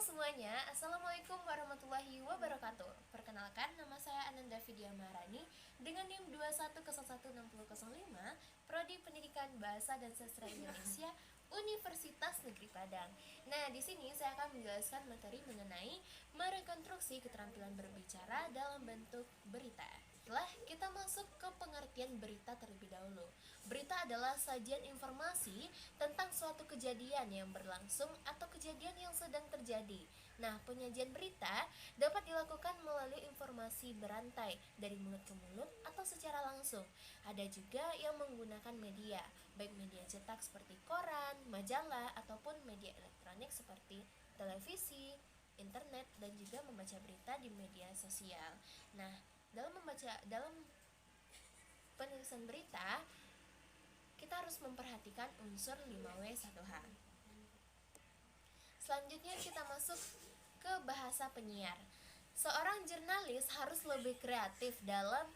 semuanya, Assalamualaikum warahmatullahi wabarakatuh. Perkenalkan, nama saya Ananda Vidya Maharani dengan NIM 21016005, Prodi Pendidikan Bahasa dan Sastra Indonesia, Universitas Negeri Padang. Nah, di sini saya akan menjelaskan materi mengenai merekonstruksi keterampilan berbicara dalam bentuk berita. Setelah kita masuk ke pengertian berita terlebih dahulu. Berita adalah sajian informasi tentang suatu kejadian yang berlangsung atau kejadian yang sedang terjadi. Nah, penyajian berita dapat dilakukan melalui informasi berantai dari mulut ke mulut atau secara langsung. Ada juga yang menggunakan media, baik media cetak seperti koran, majalah, ataupun media elektronik seperti televisi, internet, dan juga membaca berita di media sosial. Nah, dalam penulisan berita kita harus memperhatikan unsur 5W1H. Selanjutnya kita masuk ke bahasa penyiar. Seorang jurnalis harus lebih kreatif dalam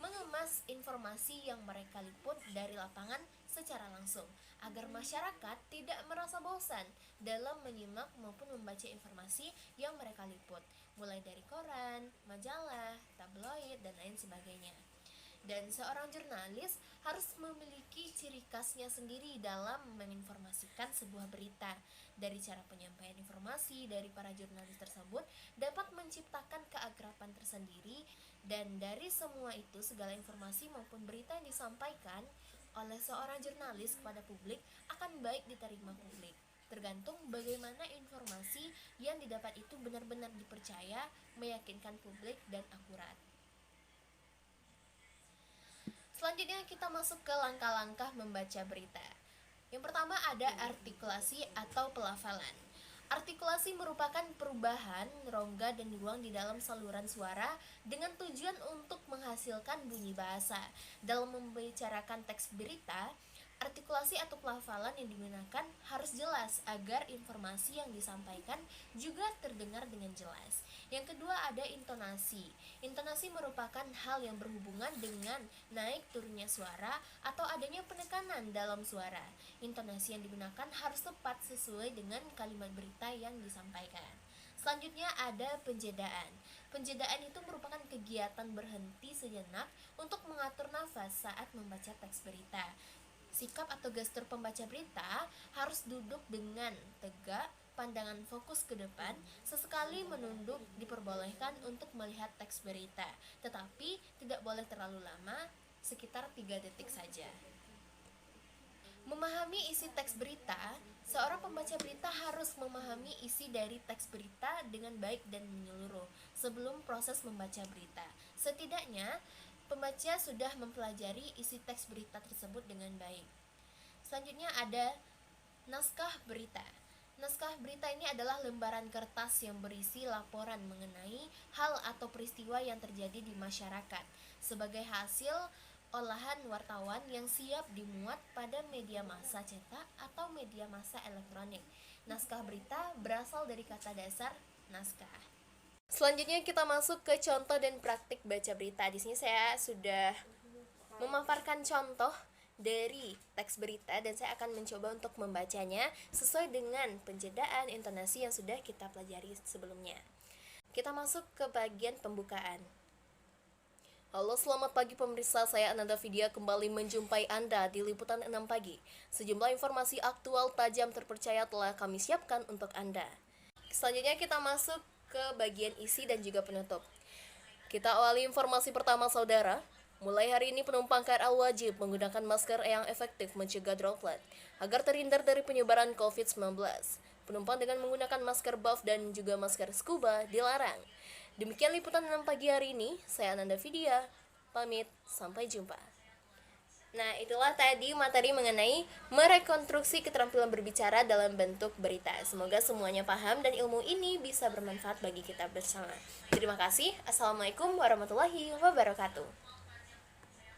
mengemas informasi yang mereka liput dari lapangan secara langsung, agar masyarakat tidak merasa bosan dalam menyimak maupun membaca informasi yang mereka liput, mulai dari koran, majalah, tabloid, dan lain sebagainya. Dan seorang jurnalis harus memiliki ciri khasnya sendiri dalam menginformasikan sebuah berita. Dari cara penyampaian informasi dari para jurnalis tersebut dapat menciptakan keakraban tersendiri, dan dari semua itu segala informasi maupun berita yang disampaikan oleh seorang jurnalis kepada publik akan baik diterima publik. Tergantung bagaimana informasi yang didapat itu benar-benar dipercaya, meyakinkan publik, dan akurat. Selanjutnya kita masuk ke langkah-langkah membaca berita. Yang pertama ada artikulasi atau pelafalan. Artikulasi merupakan perubahan rongga dan ruang di dalam saluran suara dengan tujuan untuk menghasilkan bunyi bahasa. Dalam membicarakan teks berita, artikulasi atau pelafalan yang digunakan harus jelas agar informasi yang disampaikan juga terdengar dengan jelas. Yang kedua ada intonasi. Intonasi merupakan hal yang berhubungan dengan naik turunnya suara atau adanya penekanan dalam suara. Intonasi yang digunakan harus tepat sesuai dengan kalimat berita yang disampaikan. Selanjutnya ada penjedaan. Penjedaan itu merupakan kegiatan berhenti sejenak untuk mengatur nafas saat membaca teks berita. Sikap atau gestur pembaca berita harus duduk dengan tegak, pandangan fokus ke depan, sesekali menunduk diperbolehkan untuk melihat teks berita, tetapi tidak boleh terlalu lama, sekitar 3 detik saja. Memahami isi teks berita, seorang pembaca berita harus memahami isi dari teks berita dengan baik dan menyeluruh sebelum proses membaca berita. Setidaknya, pembaca sudah mempelajari isi teks berita tersebut dengan baik. Selanjutnya ada naskah berita. Naskah berita ini adalah lembaran kertas yang berisi laporan mengenai hal atau peristiwa yang terjadi di masyarakat sebagai hasil olahan wartawan yang siap dimuat pada media massa cetak atau media massa elektronik. Naskah berita berasal dari kata dasar naskah. Selanjutnya kita masuk ke contoh dan praktik baca berita. Di sini saya sudah memaparkan contoh dari teks berita dan saya akan mencoba untuk membacanya sesuai dengan penjedaan intonasi yang sudah kita pelajari sebelumnya. Kita masuk ke bagian pembukaan. Halo, selamat pagi pemirsa, saya Ananda Vidya kembali menjumpai Anda di Liputan 6 Pagi. Sejumlah informasi aktual tajam terpercaya telah kami siapkan untuk Anda. Selanjutnya kita masuk ke bagian isi dan juga penutup. Kita awali informasi pertama, saudara. Mulai hari ini penumpang KRL wajib menggunakan masker yang efektif mencegah droplet agar terhindar dari penyebaran COVID-19. Penumpang dengan menggunakan masker buff dan juga masker scuba dilarang. Demikian liputan 6 pagi hari ini. Saya Ananda Vidya, pamit, sampai jumpa. Nah, itulah tadi materi mengenai merekonstruksi keterampilan berbicara dalam bentuk berita. Semoga semuanya paham dan ilmu ini bisa bermanfaat bagi kita bersama. Terima kasih. Assalamualaikum warahmatullahi wabarakatuh.